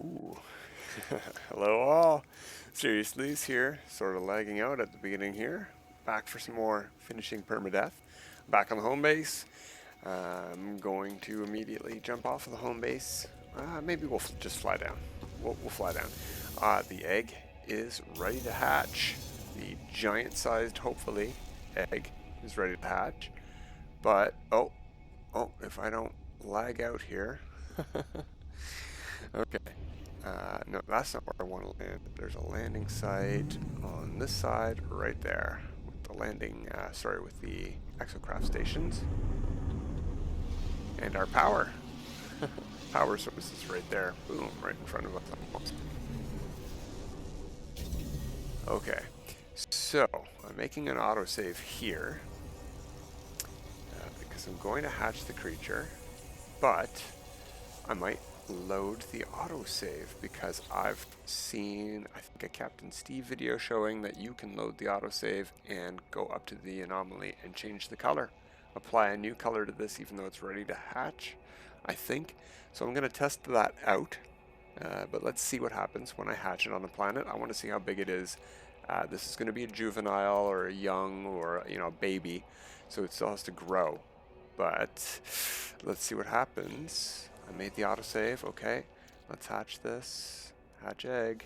Ooh. Hello all. Seriously's here, sort of lagging out at the beginning here. Back for some more finishing Permadeath. Back on the home base. I'm going to immediately jump off of the home base. Maybe we'll just fly down. We'll fly down. The egg is ready to hatch. The giant-sized, hopefully, egg is ready to hatch. But, oh, if I don't lag out here. Okay. No, that's not where I want to land. There's a landing site on this side, right there, with the landing, with the exocraft stations. And our power. Power source is right there. Boom, right in front of us almost. Okay, so I'm making an autosave here because I'm going to hatch the creature, but I might load the autosave because I've seen, I think, a Captain Steve video showing that you can load the autosave and go up to the anomaly and change the color. Apply a new color to this even though it's ready to hatch, I think. So I'm going to test that out, but let's see what happens when I hatch it on the planet. I want to see how big it is. This is going to be a juvenile or a young or a baby, so it still has to grow. But let's see what happens. I made the autosave. Okay, let's hatch this. Hatch egg.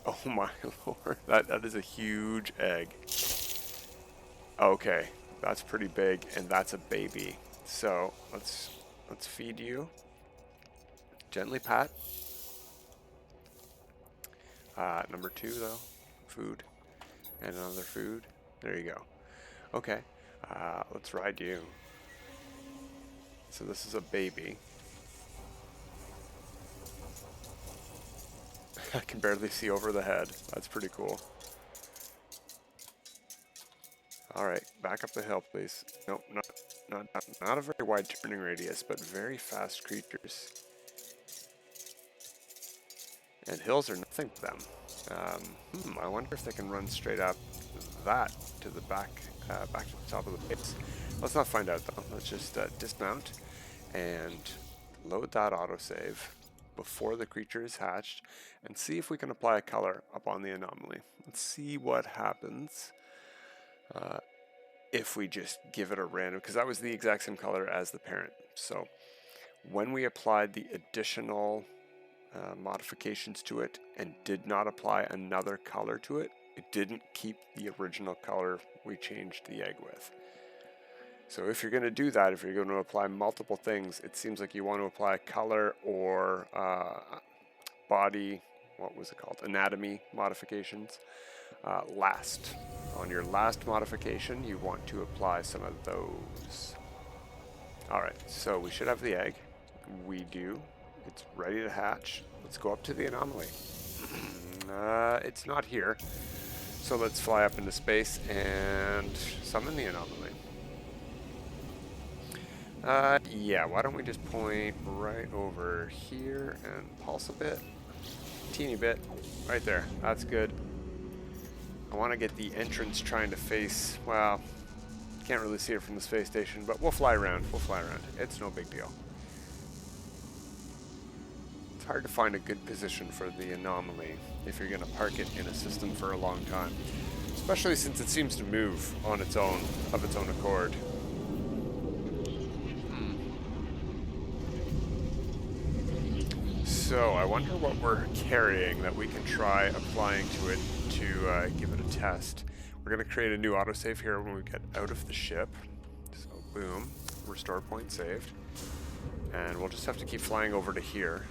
Oh my lord, that is a huge egg. Okay, that's pretty big, and that's a baby. So let's feed you. Gently pat. Number 2 though, food, and another food. There you go. Okay, let's ride you. So this is a baby. I can barely see over the head. That's pretty cool. Alright, back up the hill, please. Nope, not a very wide turning radius, but very fast creatures. And hills are nothing to them. I wonder if they can run straight up that to the back to the top of the base. Let's not find out though. Let's just dismount and load that autosave before the creature is hatched and see if we can apply a color up on the anomaly. Let's see what happens if we just give it a random, because that was the exact same color as the parent. So when we applied the additional modifications to it and did not apply another color to it, it didn't keep the original color we changed the egg with. So if you're going to do that, if you're going to apply multiple things, it seems like you want to apply color or body, what was it called, anatomy modifications last. On your last modification, you want to apply some of those. Alright, so we should have the egg. We do. It's ready to hatch. Let's go up to the anomaly. It's not here. So let's fly up into space and summon the anomaly. Yeah, why don't we just point right over here and pulse a bit. Teeny bit. Right there. That's good. I want to get the entrance trying to face, well, can't really see it from the space station, but we'll fly around. It's no big deal. It's hard to find a good position for the anomaly if you're going to park it in a system for a long time, especially since it seems to move on its own, of its own accord. So I wonder what we're carrying that we can try applying to it to give it a test. We're going to create a new autosave here when we get out of the ship. So boom, restore point saved. And we'll just have to keep flying over to here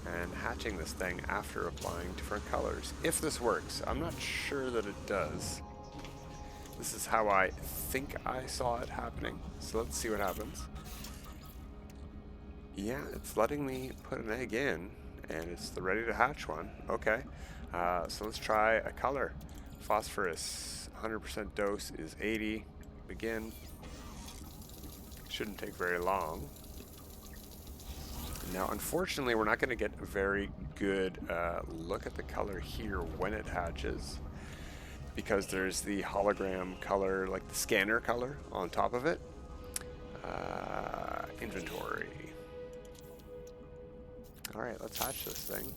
and hatching this thing after applying different colors. If this works, I'm not sure that it does. This is how I think I saw it happening. So let's see what happens. Yeah, it's letting me put an egg in, and it's the ready to hatch one. Okay, so let's try a color. Phosphorus, 100% dose is 80. Begin. Shouldn't take very long. Now, unfortunately, we're not going to get a very good look at the color here when it hatches, because there's the hologram color, like the scanner color, on top of it. Inventory. All right, let's hatch this thing.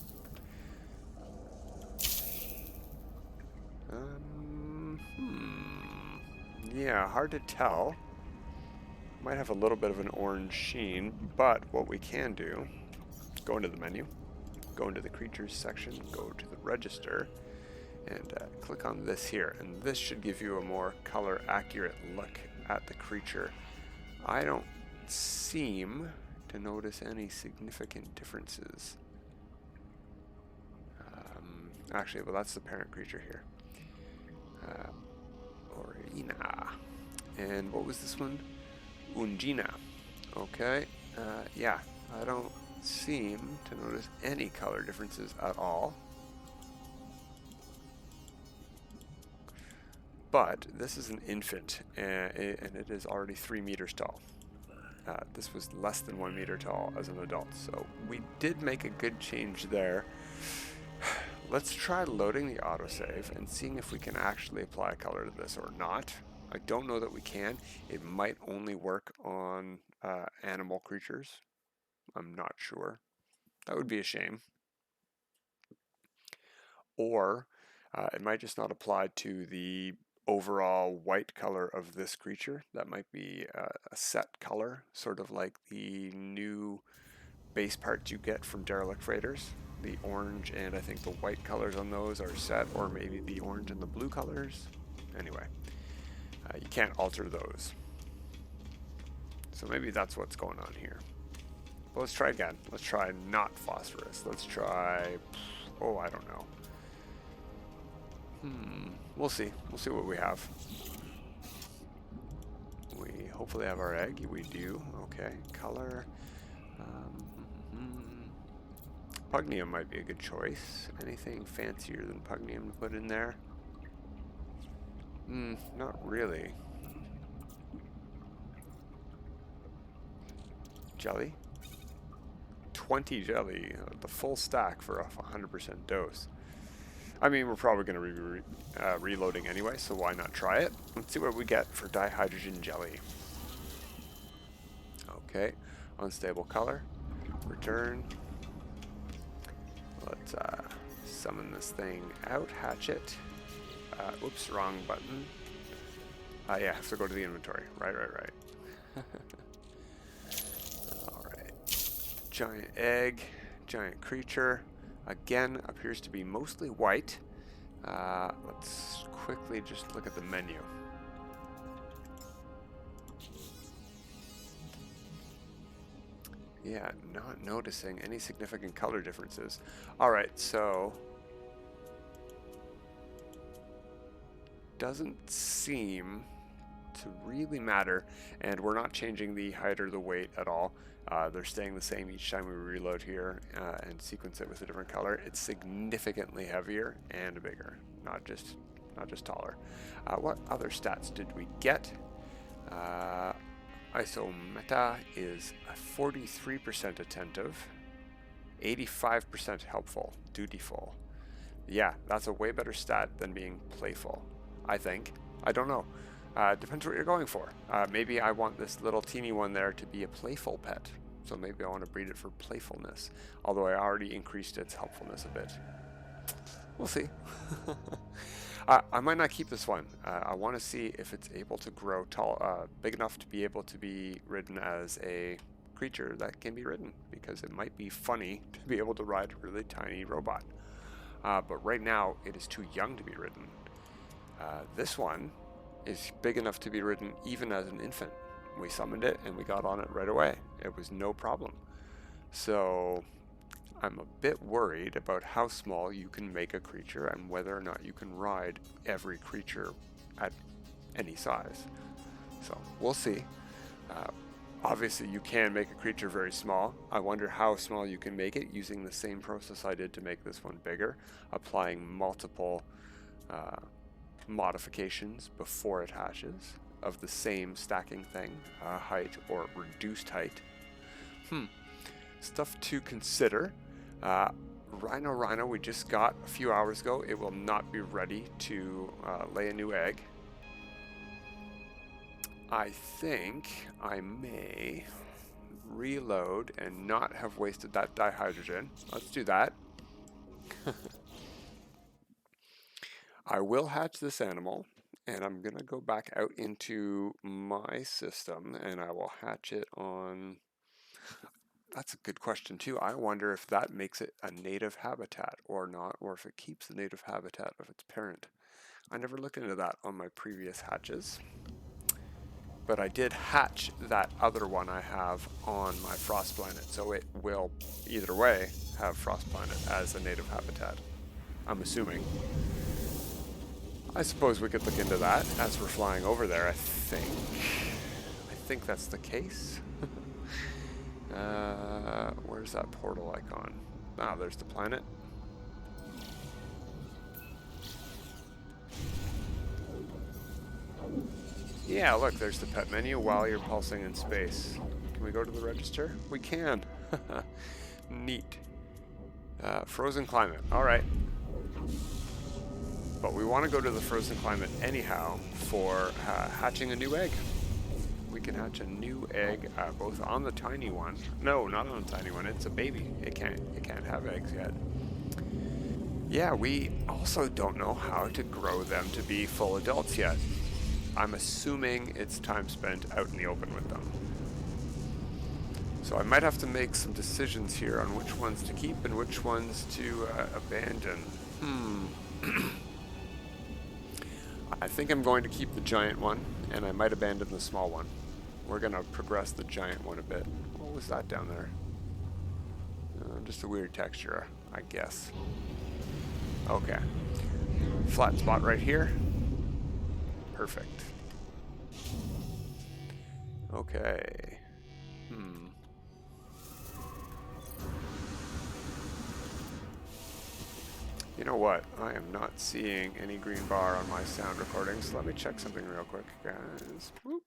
Yeah, hard to tell. Might have a little bit of an orange sheen, but what we can do, go into the menu, go into the creatures section, go to the register, and click on this here. And this should give you a more color accurate look at the creature. I don't seem to notice any significant differences. Actually, well, that's the parent creature here. Orina. And what was this one? Ungina. Okay. Yeah, I don't seem to notice any color differences at all. But this is an infant, and it is already 3 meters tall. This was less than 1 meter tall as an adult, so we did make a good change there. Let's try loading the autosave and seeing if we can actually apply a color to this or not. I don't know that we can. It might only work on animal creatures. I'm not sure. That would be a shame. Or it might just not apply to the overall white color of this creature. That might be a set color, sort of like the new base parts you get from derelict freighters. The orange and I think the white colors on those are set, or maybe the orange and the blue colors. Anyway, you can't alter those. So maybe that's what's going on here. But let's try again. Let's try not phosphorus. Let's try, oh, I don't know. We'll see. We'll see what we have. We hopefully have our egg. We do. Okay. Color. Pugnium might be a good choice. Anything fancier than Pugnium to put in there? Not really. Jelly? 20 jelly. The full stack for a 100% dose. I mean, we're probably going to be reloading anyway, so why not try it? Let's see what we get for dihydrogen jelly. Okay, unstable color. Return. Let's summon this thing out, hatch it. Oops, wrong button. Yeah, I have to go to the inventory. Right. Alright. Giant egg, giant creature. Again, appears to be mostly white. Let's quickly just look at the menu. Yeah, not noticing any significant color differences. Alright, so doesn't seem to really matter, and we're not changing the height or the weight at all. They're staying the same each time we reload here and sequence it with a different color. It's significantly heavier and bigger, not just taller. What other stats did we get? Isometa is 43% attentive, 85% helpful, dutiful. Yeah, that's a way better stat than being playful, I think. I don't know. Depends what you're going for. Maybe I want this little teeny one there to be a playful pet. So maybe I want to breed it for playfulness. Although I already increased its helpfulness a bit. We'll see. I might not keep this one. I want to see if it's able to grow tall, big enough to be able to be ridden as a creature that can be ridden. Because it might be funny to be able to ride a really tiny robot. But right now, it is too young to be ridden. This one is big enough to be ridden even as an infant. We summoned it and we got on it right away. It was no problem. So I'm a bit worried about how small you can make a creature and whether or not you can ride every creature at any size. So we'll see. Obviously you can make a creature very small. I wonder how small you can make it using the same process I did to make this one bigger, applying multiple modifications before it hatches of the same stacking thing, height or reduced height. Stuff to consider. Rhino we just got a few hours ago. It will not be ready to lay a new egg. I think I may reload and not have wasted that dihydrogen. Let's do that. I will hatch this animal, and I'm going to go back out into my system, and I will hatch it on... That's a good question, too. I wonder if that makes it a native habitat or not, or if it keeps the native habitat of its parent. I never looked into that on my previous hatches. But I did hatch that other one I have on my frost planet, so it will, either way, have frost planet as a native habitat. I'm assuming. I suppose we could look into that as we're flying over there, I think. I think that's the case. Where's that portal icon? Ah, there's the planet. Yeah, look, there's the pet menu while you're pulsing in space. Can we go to the register? We can. Neat. Frozen climate. All right. But we want to go to the frozen climate anyhow for hatching a new egg. We can hatch a new egg both on the tiny one. No, not on the tiny one. It's a baby. It can't have eggs yet. Yeah, we also don't know how to grow them to be full adults yet. I'm assuming it's time spent out in the open with them. So I might have to make some decisions here on which ones to keep and which ones to abandon. I think I'm going to keep the giant one, and I might abandon the small one. We're going to progress the giant one a bit. What was that down there? Just a weird texture, I guess. Okay. Flat spot right here. Perfect. Okay. You know what? I am not seeing any green bar on my sound recordings. Let me check something real quick, guys. Whoop.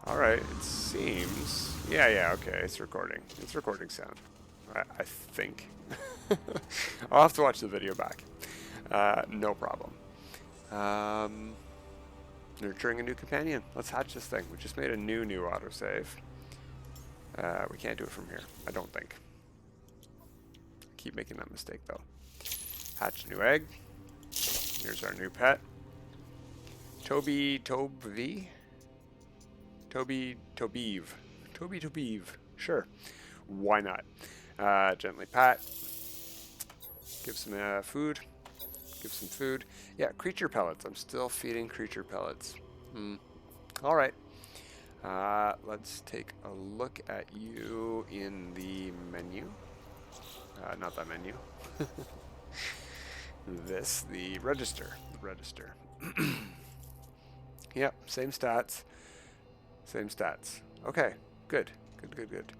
All right, it seems... Yeah, okay, it's recording. It's recording sound. I think. I'll have to watch the video back. No problem. Nurturing a new companion. Let's hatch this thing. We just made a new autosave. We can't do it from here, I don't think. Keep making that mistake though. Hatch new egg. Here's our new pet. Tobeev. Sure. Why not? Gently pat. Give some food. Give some food. Yeah, creature pellets. I'm still feeding creature pellets. All right. Let's take a look at you in the menu. Not that menu. The register. The register. Yep, same stats. Same stats. Okay, good. Good.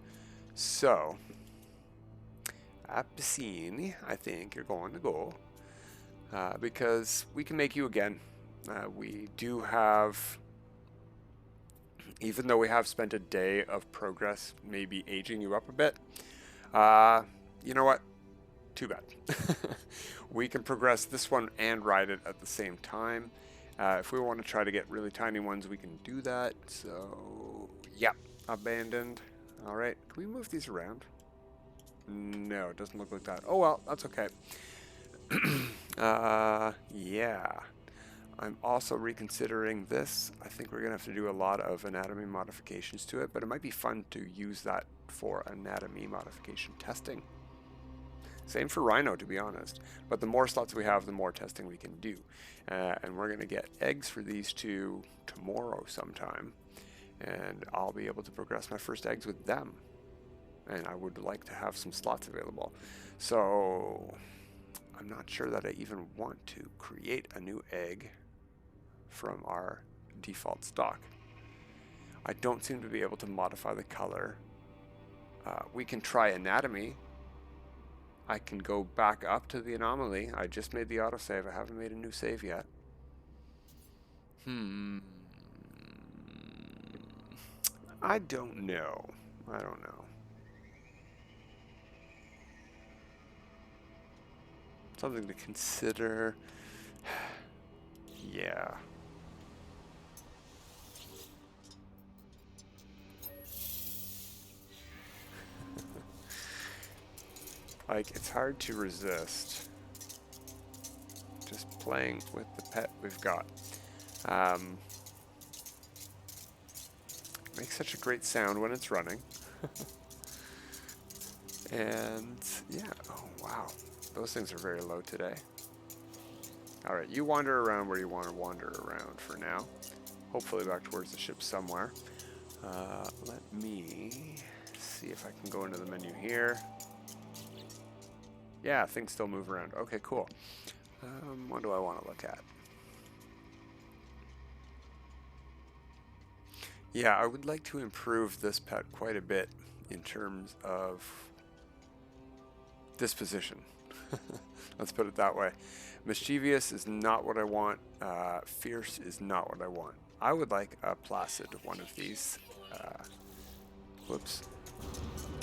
So, Apicine, I think you're going to go. Because we can make you again. We do have, even though we have spent a day of progress maybe aging you up a bit, you know what? Too bad. We can progress this one and ride it at the same time. If we want to try to get really tiny ones, we can do that. So, yeah, abandoned. All right, can we move these around? No, it doesn't look like that. Oh well, that's okay. Yeah. I'm also reconsidering this. I think we're going to have to do a lot of anatomy modifications to it, but it might be fun to use that for anatomy modification testing. Same for Rhino, to be honest. But the more slots we have, the more testing we can do. And we're going to get eggs for these two tomorrow sometime. And I'll be able to progress my first eggs with them. And I would like to have some slots available. So I'm not sure that I even want to create a new egg from our default stock. I don't seem to be able to modify the color. We can try anatomy. I can go back up to the anomaly. I just made the autosave. I haven't made a new save yet. I don't know. Something to consider. Yeah. Like, it's hard to resist just playing with the pet we've got. Makes such a great sound when it's running. And yeah, oh wow, those things are very low today. All right, you wander around where you want to wander around for now. Hopefully back towards the ship somewhere. Let me see if I can go into the menu here. Yeah, things still move around. Okay, cool. What do I want to look at? Yeah, I would like to improve this pet quite a bit in terms of disposition. Let's put it that way. Mischievous is not what I want. Fierce is not what I want. I would like a placid one of these. Whoops.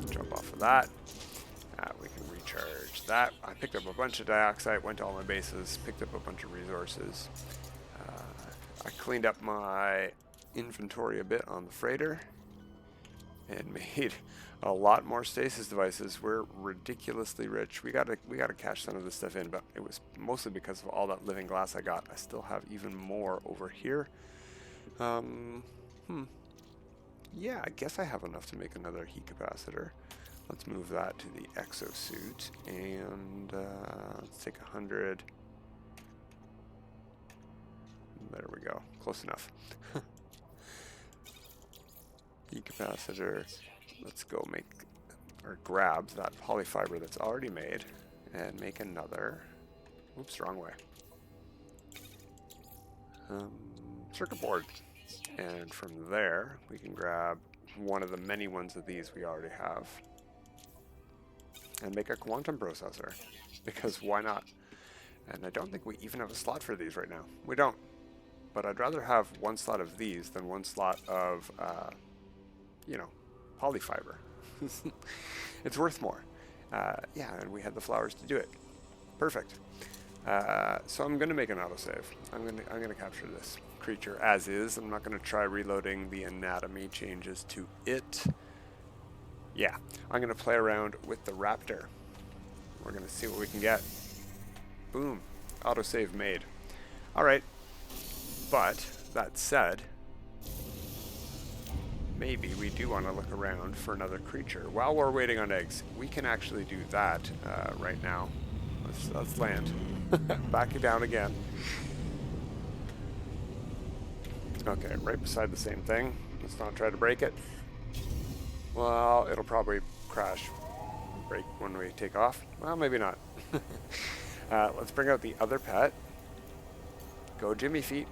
Jump off of that. We can recharge that. I picked up a bunch of dioxide, went to all my bases, picked up a bunch of resources. I cleaned up my inventory a bit on the freighter and made a lot more stasis devices. We're ridiculously rich. We gotta cash some of this stuff in, but it was mostly because of all that living glass I got. I still have even more over here. Yeah, I guess I have enough to make another heat capacitor. Let's move that to the exosuit, and let's take 100. There we go, close enough. Heat capacitor. Let's go make, or grab that polyfiber that's already made, and make another. Oops, wrong way. Circuit board. And from there, we can grab one of the many ones of these we already have and make a quantum processor, because why not? And I don't think we even have a slot for these right now. We don't. But I'd rather have one slot of these than one slot of, you know, polyfiber. It's worth more. Yeah, and we had the flowers to do it. Perfect. So I'm going to make an autosave. I'm going to capture this creature as is. I'm not going to try reloading the anatomy changes to it. Yeah, I'm going to play around with the raptor. We're going to see what we can get. Boom. Autosave made. All right. But that said, maybe we do want to look around for another creature. While we're waiting on eggs, we can actually do that right now. Let's land. Back it down again. Okay, right beside the same thing. Let's not try to break it. Well, it'll probably crash, break when we take off. Well, maybe not. Let's bring out the other pet. Go Jimmy feet.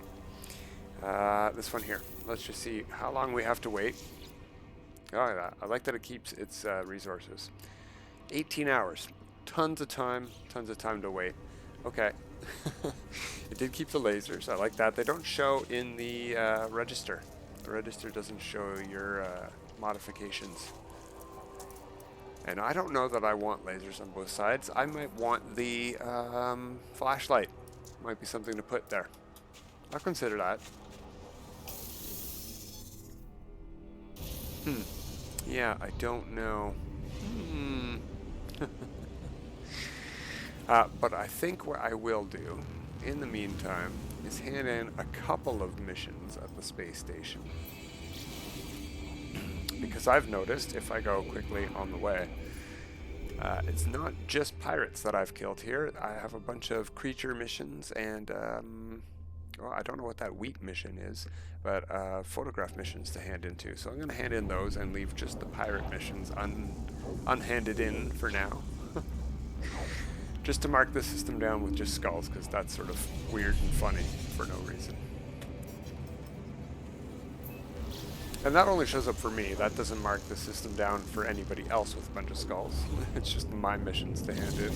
This one here. Let's just see how long we have to wait. Oh, yeah, I like that it keeps its resources. 18 hours. Tons of time to wait. Okay. It did keep the lasers. I like that. They don't show in the register. The register doesn't show your modifications. And I don't know that I want lasers on both sides. I might want the flashlight. Might be something to put there. I'll consider that. Yeah, I don't know. But I think what I will do, in the meantime, is hand in a couple of missions at the space station. Because I've noticed, if I go quickly on the way, it's not just pirates that I've killed here. I have a bunch of creature missions and, well, I don't know what that wheat mission is, but photograph missions to hand into. So I'm going to hand in those and leave just the pirate missions unhanded in for now. Just to mark the system down with just skulls, because that's sort of weird and funny for no reason. And that only shows up for me. That doesn't mark the system down for anybody else with a bunch of skulls. It's just my missions to hand in.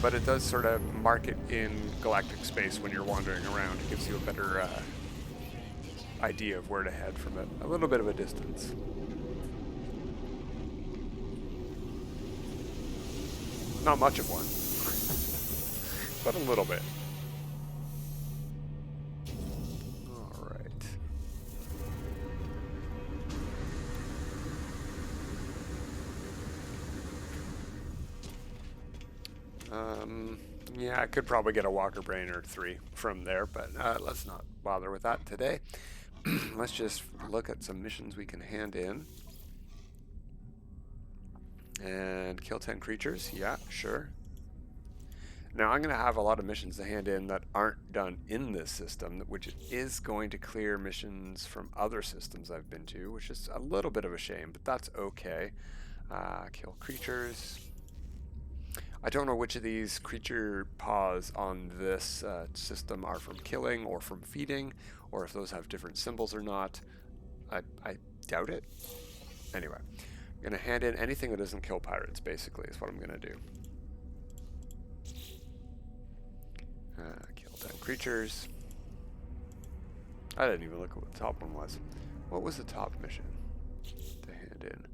But it does sort of mark it in galactic space when you're wandering around. It gives you a better idea of where to head from it. A little bit of a distance. Not much of one, but a little bit. All right. Yeah, I could probably get a Walker Brain or 3 from there, but let's not bother with that today. Let's just look at some missions we can hand in. And kill 10 creatures. Yeah, sure. Now I'm going to have a lot of missions to hand in that aren't done in this system, which is going to clear missions from other systems I've been to, which is a little bit of a shame, but that's okay. Kill creatures. I don't know which of these creature paws on this system are from killing or from feeding, or if those have different symbols or not. I doubt it. Anyway, I'm going to hand in anything that doesn't kill pirates, basically, is what I'm going to do. Kill 10 creatures. I didn't even look at what the top one was. What was the top mission to hand in?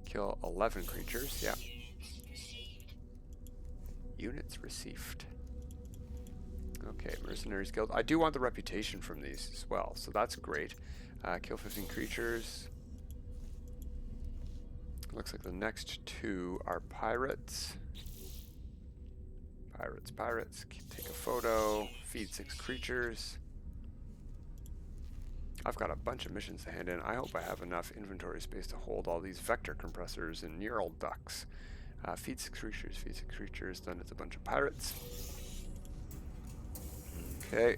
Kill 11 creatures, yeah. Units received. Okay, Mercenaries Guild. I do want the reputation from these as well, so that's great. Kill 15 creatures. Looks like the next 2 are pirates. Pirates. Take a photo. Feed 6 creatures. I've got a bunch of missions to hand in. I hope I have enough inventory space to hold all these vector compressors and neural ducts. Feed 6 creatures, then it's a bunch of pirates. Okay,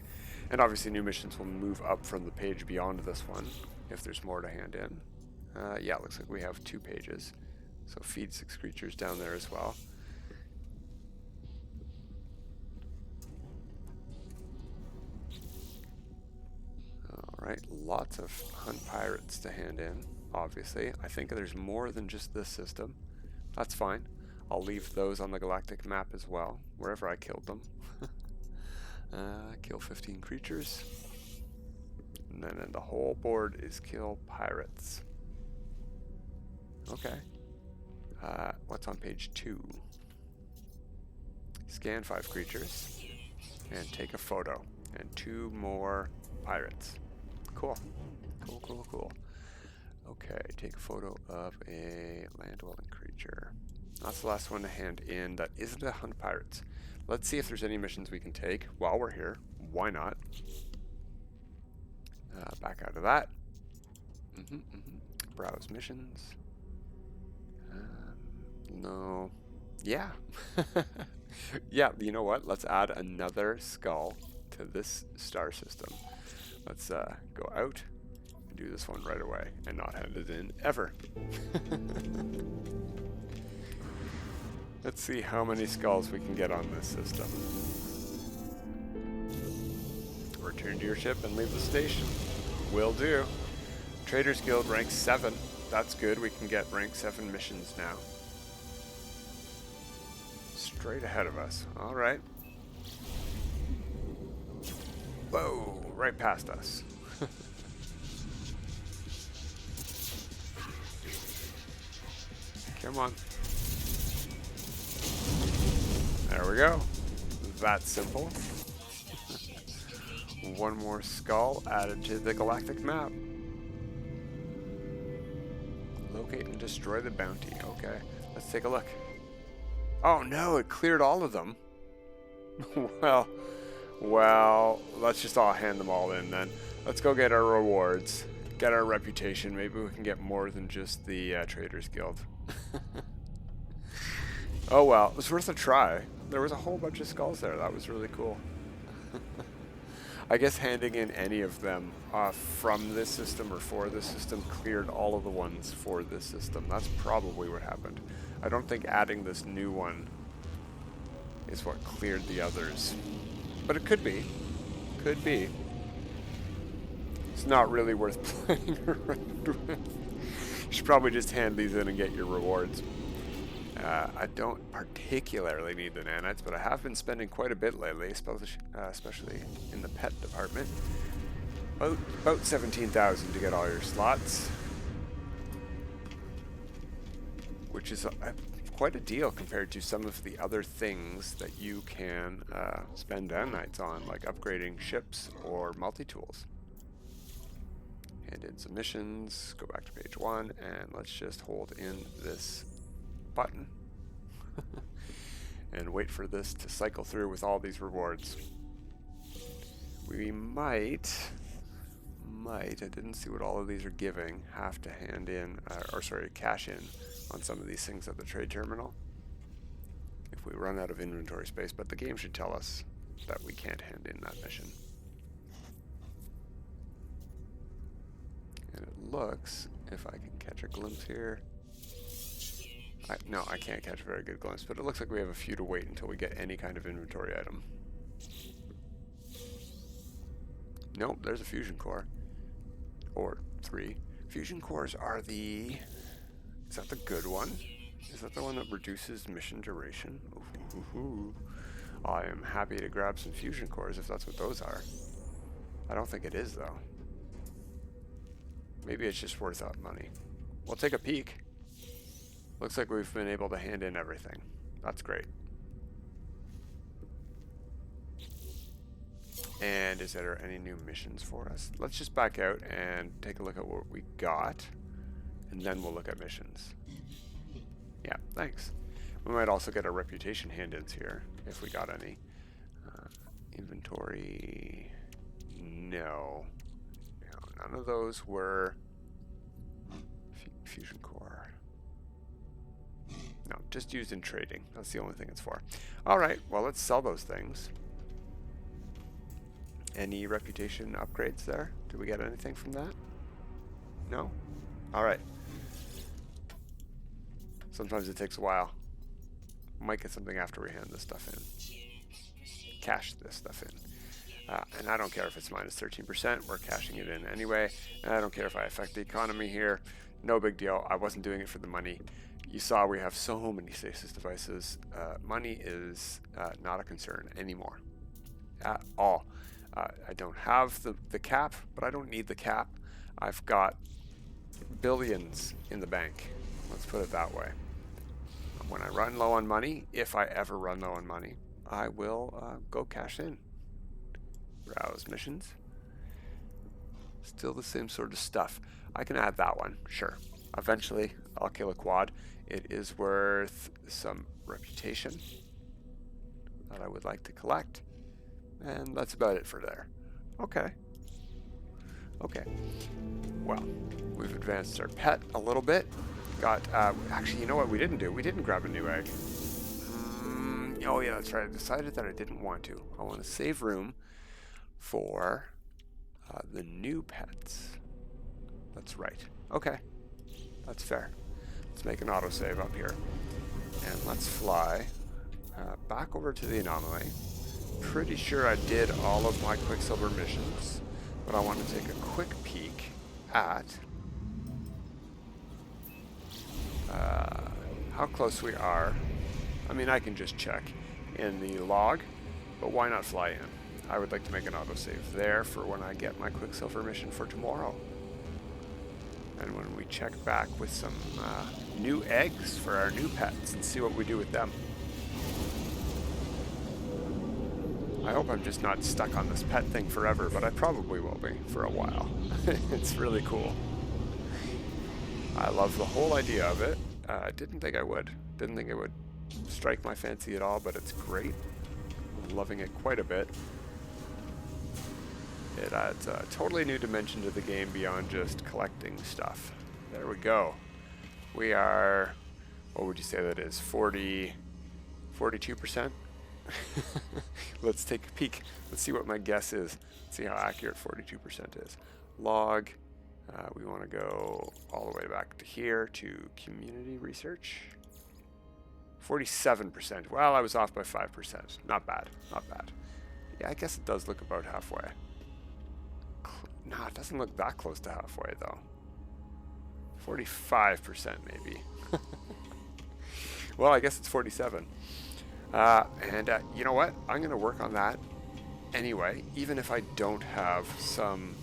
and obviously new missions will move up from the page beyond this one if there's more to hand in. Yeah, it looks like we have 2 pages. So feed 6 creatures down there as well. Alright, lots of hunt pirates to hand in, obviously. I think there's more than just this system. That's fine. I'll leave those on the galactic map as well, wherever I killed them. Kill 15 creatures. And then the whole board is kill pirates. Okay. What's on page 2? Scan 5 creatures and take a photo. And 2 more pirates. Cool. Cool. Okay, take a photo of a land-dwelling creature. That's the last one to hand in that isn't a hunt pirates. Let's see if there's any missions we can take while we're here. Why not? Back out of that. Browse missions. No. Yeah. Yeah, you know what? Let's add another skull to this star system. Let's go out and do this one right away and not hand it in ever. Let's see how many skulls we can get on this system. Return to your ship and leave the station. Will do. Traders Guild rank 7. That's good. We can get rank 7 missions now. Straight ahead of us. All right. Whoa, right past us. Come on. There we go. That's simple. One more skull added to the galactic map. Locate and destroy the bounty. Okay, let's take a look. Oh no, it cleared all of them. Well, let's just all hand them all in then. Let's go get our rewards, get our reputation. Maybe we can get more than just the Traders Guild. Oh well, it was worth a try. There was a whole bunch of skulls there. That was really cool. I guess handing in any of them from this system or for this system cleared all of the ones for this system. That's probably what happened. I don't think adding this new one is what cleared the others. But it could be. Could be. It's not really worth playing around with. You should probably just hand these in and get your rewards. I don't particularly need the nanites, but I have been spending quite a bit lately, especially in the pet department. About 17,000 to get all your slots, which is quite a deal compared to some of the other things that you can spend nanites on, like upgrading ships or multi-tools. Hand in some missions, go back to page 1, and let's just hold in this button. and wait for this to cycle through with all these rewards. We might, I didn't see what all of these are giving, have to hand in, cash in on some of these things at the trade terminal if we run out of inventory space, but the game should tell us that we can't hand in that mission. And it looks, if I can catch a glimpse here, no, I can't catch a very good glimpse, but it looks like we have a few to wait until we get any kind of inventory item. Nope, there's a fusion core. Or 3. Fusion cores are the... Is that the good one? Is that the one that reduces mission duration? Ooh. I am happy to grab some fusion cores if that's what those are. I don't think it is, though. Maybe it's just worth that money. We'll take a peek. Looks like we've been able to hand in everything. That's great. And is there any new missions for us? Let's just back out and take a look at what we got, and then we'll look at missions. Yeah, thanks. We might also get our reputation hand-ins here, if we got any. Inventory... No, none of those were... Fusion core. No, just used in trading. That's the only thing it's for. Alright, well, let's sell those things. Any reputation upgrades there? Did we get anything from that? No? Alright. Sometimes it takes a while. Might get something after we hand this stuff in. Cash this stuff in. And I don't care if it's minus 13%. We're cashing it in anyway. And I don't care if I affect the economy here. No big deal. I wasn't doing it for the money. You saw we have so many stasis devices. Money is not a concern anymore. At all. I don't have the cap, but I don't need the cap. I've got billions in the bank. Let's put it that way. When I run low on money, if I ever run low on money, I will go cash in. Browse missions. Still the same sort of stuff. I can add that one, sure. Eventually, I'll kill a quad. It is worth some reputation that I would like to collect. And that's about it for there. Okay. Well, we've advanced our pet a little bit. Got, actually, you know what we didn't do? We didn't grab a new egg. Oh yeah, that's right. I decided that I didn't want to. I want to save room for the new pets. That's right. Okay. That's fair. Let's make an autosave up here. And let's fly back over to the Anomaly. Pretty sure I did all of my Quicksilver missions, but I want to take a quick peek at how close we are. I mean, I can just check in the log, but why not fly in? I would like to make an autosave there for when I get my Quicksilver mission for tomorrow. And when we check back with some new eggs for our new pets and see what we do with them. I hope I'm just not stuck on this pet thing forever, but I probably will be for a while. It's really cool. I love the whole idea of it. Didn't think I would. Didn't think it would strike my fancy at all, but it's great. I'm loving it quite a bit. It adds a totally new dimension to the game beyond just collecting stuff. There we go. We are, what would you say that is, 42%? Let's take a peek. Let's see what my guess is. Let's see how accurate 42% is. Log. We want to go all the way back to here to community research. 47%. Well, I was off by 5%. Not bad. Not bad. Yeah, I guess it does look about halfway. No, it doesn't look that close to halfway, though. 45% maybe. Well, I guess it's 47. You know what? I'm going to work on that anyway, even if I don't have some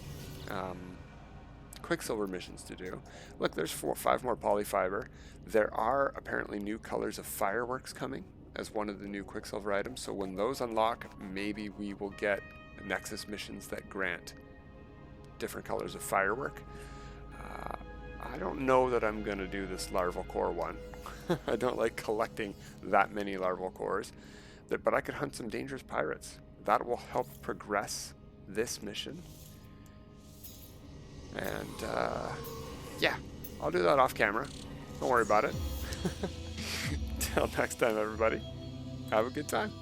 Quicksilver missions to do. Look, there's 5 more polyfiber. There are apparently new colors of fireworks coming as one of the new Quicksilver items, so when those unlock, maybe we will get Nexus missions that grant different colors of firework. I don't know that I'm going to do this larval core one. I don't like collecting that many larval cores, but I could hunt some dangerous pirates. That will help progress this mission. And yeah, I'll do that off camera. Don't worry about it. Till next time, everybody. Have a good time.